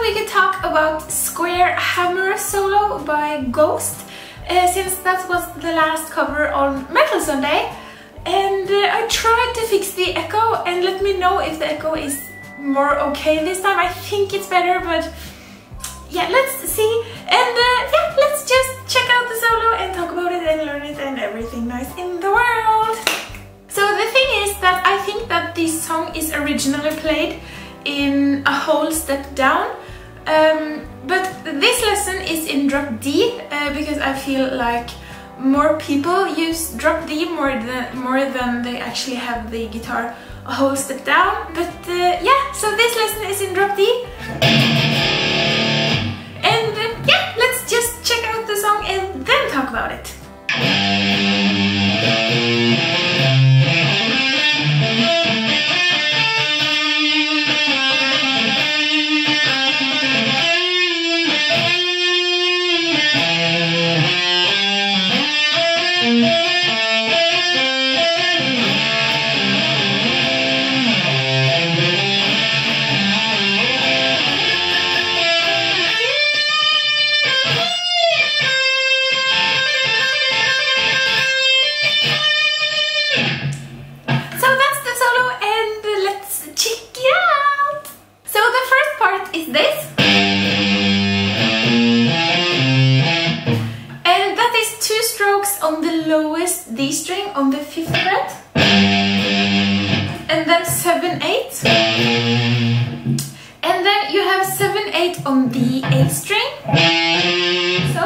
we could talk about Square Hammer Solo by Ghost, since that was the last cover on Metal Sunday. And I tried to fix the echo, and let me know if the echo is more okay this time. I think it's better, but yeah, let's see. And yeah, let's just check out the solo and talk about it and learn it and everything nice in the world. So the thing is that I think that this song is originally played in a whole step down, but this lesson is in drop D, because I feel like more people use drop D more than they actually have the guitar a whole step down. But yeah, so this lesson is in drop D. And yeah, let's just check out the song and then talk about it. On the lowest D string on the 5th fret, and then 7/8, and then you have 7/8 on the 8th string, so,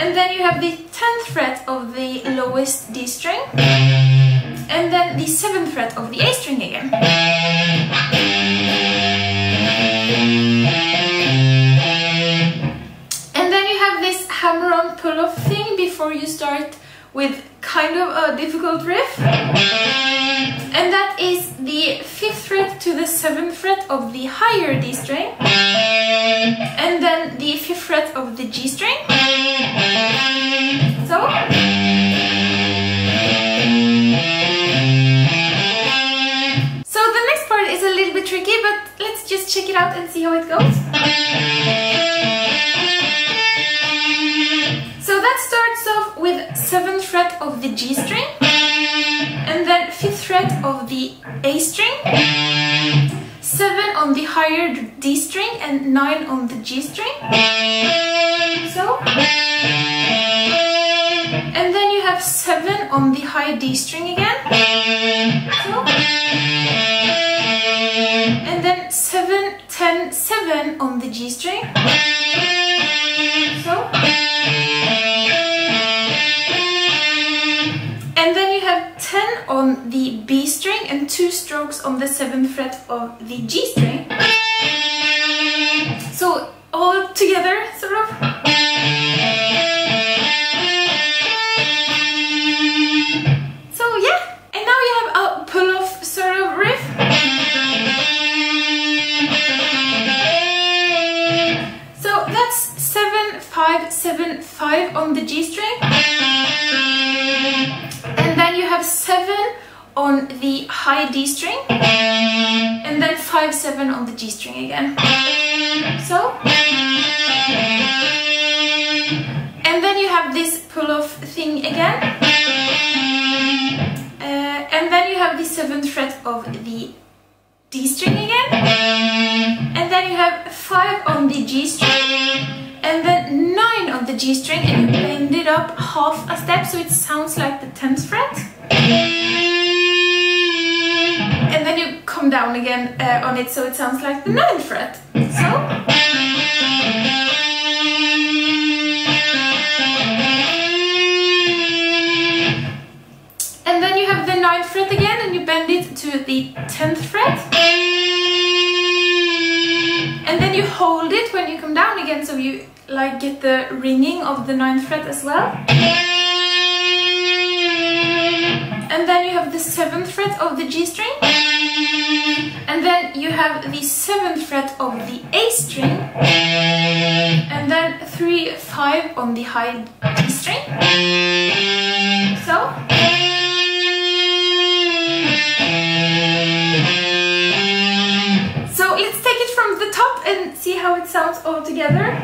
and then you have the 10th fret of the lowest D string, and then the 7th fret of the A string again. Hammer-on pull-off thing before you start with kind of a difficult riff, and that is the 5th fret to the 7th fret of the higher D string, and then the 5th fret of the G string, so, the next part is a little bit tricky, but let's just check it out and see how it goes. So that starts off with 7th fret of the G string, and then 5th fret of the A string, 7 on the higher D string, and 9 on the G string, so, and then you have 7 on the high D string again, so, and then 7, 10, 7 on the G string, so, and then you have 10 on the B string and 2 strokes on the 7th fret of the G string. So all together, sort of. So yeah, and now you have a pull-off sort of riff. So that's 7, 5, 7, 5 on the G string. And then you have 7 on the high D string, and then 5, 7 on the G string again. So, and then you have this pull-off thing again, and then you have the 7th fret of the D string again, and then you have 5 on the G string, and then 9 on the G string, and you bend it up half a step so it sounds like the 10th fret, and then you come down again on it so it sounds like the 9th fret. So, and then you have the 9th fret again, and you bend it to the 10th fret, and then you hold it when you come down again so you like get the ringing of the 9th fret as well. And then you have the 7th fret of the G string, and then you have the 7th fret of the A string, and then 3, 5 on the high D string. So, see how it sounds all together.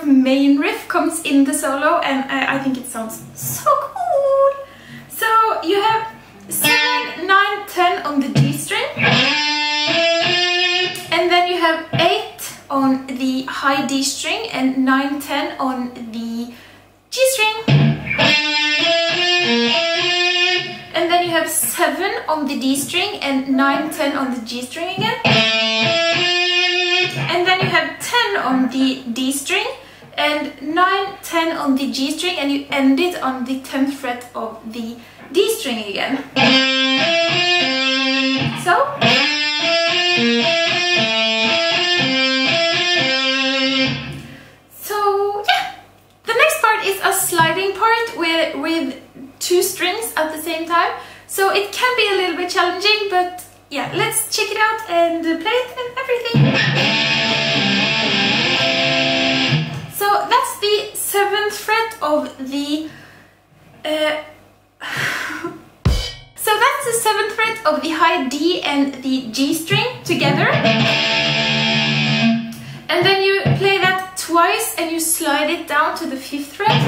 Main riff comes in the solo, and I think it sounds so cool. So you have 7, 9, 10 on the G string, and then you have 8 on the high D string and 9, 10 on the G string, and then you have 7 on the D string and 9, 10 on the G string again, and then you have 10 on the D string and 9, 10 on the G string, and you end it on the 10th fret of the D string again. So yeah, the next part is a sliding part with 2 strings at the same time, so it can be a little bit challenging, but yeah, let's check it out and play it and everything. So that's the 7th fret of the so that's the 7th fret of the high D and the G string together, and then you play that twice and you slide it down to the 5th fret,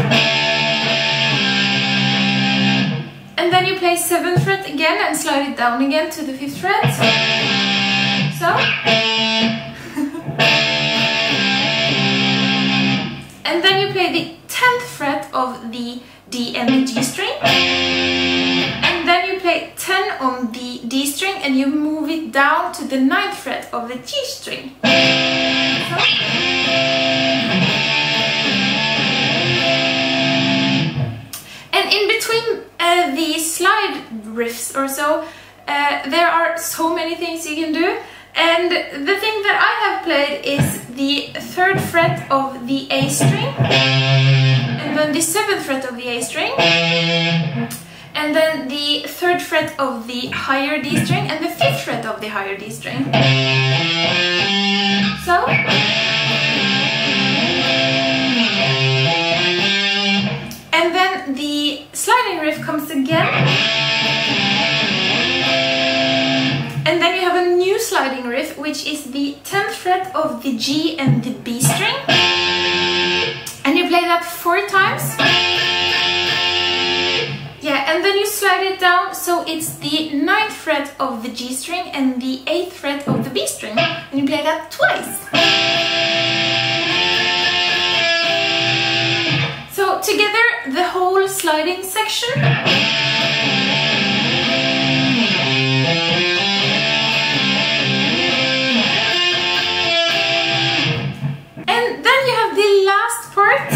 and then you play 7th fret again and slide it down again to the 5th fret. So and then you play the 10th fret of the D and the G string, and then you play 10 on the D string and you move it down to the 9th fret of the G string. So. And in between the slide riffs or so, there are so many things you can do. And the thing that I have played is the 3rd fret of the A string, and then the 7th fret of the A string, and then the 3rd fret of the higher D string, and the 5th fret of the higher D string. So, and then the sliding riff comes again. And then you have a new sliding riff, which is the 10th fret of the G and the B string. And you play that 4 times. Yeah, and then you slide it down, so it's the 9th fret of the G string and the 8th fret of the B string. And you play that twice. So together, the whole sliding section. And then you have the last part.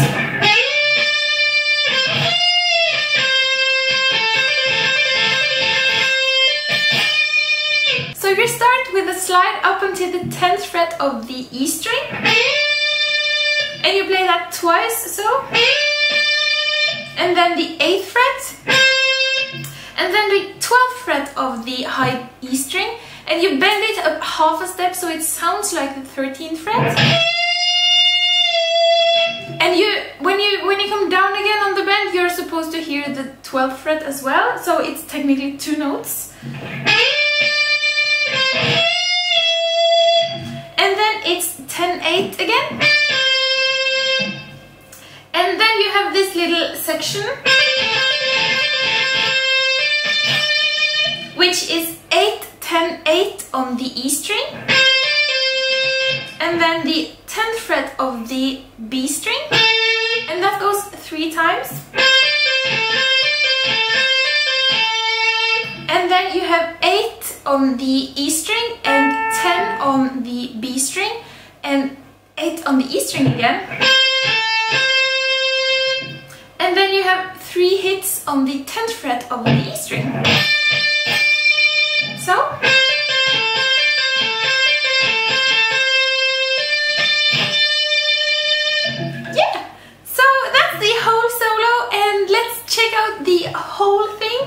So you start with a slide up until the 10th fret of the E string. And you play that twice, so. And then the 8th fret. And then the 12th fret of the high E string. And you bend it up half a step so it sounds like the 13th fret. And when you come down again on the bend, you're supposed to hear the 12th fret as well, so it's technically 2 notes. And then it's 10-8 again. And then you have this little section, which is 8-10-8 on the E string. And then the 10th fret of the B string, and that goes 3 times. And then you have 8 on the E string and 10 on the B string and 8 on the E string again. And then you have 3 hits on the 10th fret of the E string. So. The whole solo, and let's check out the whole thing.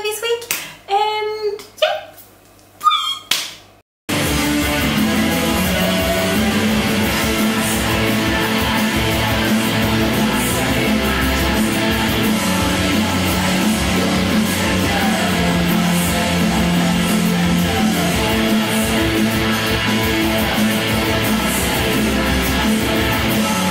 this week.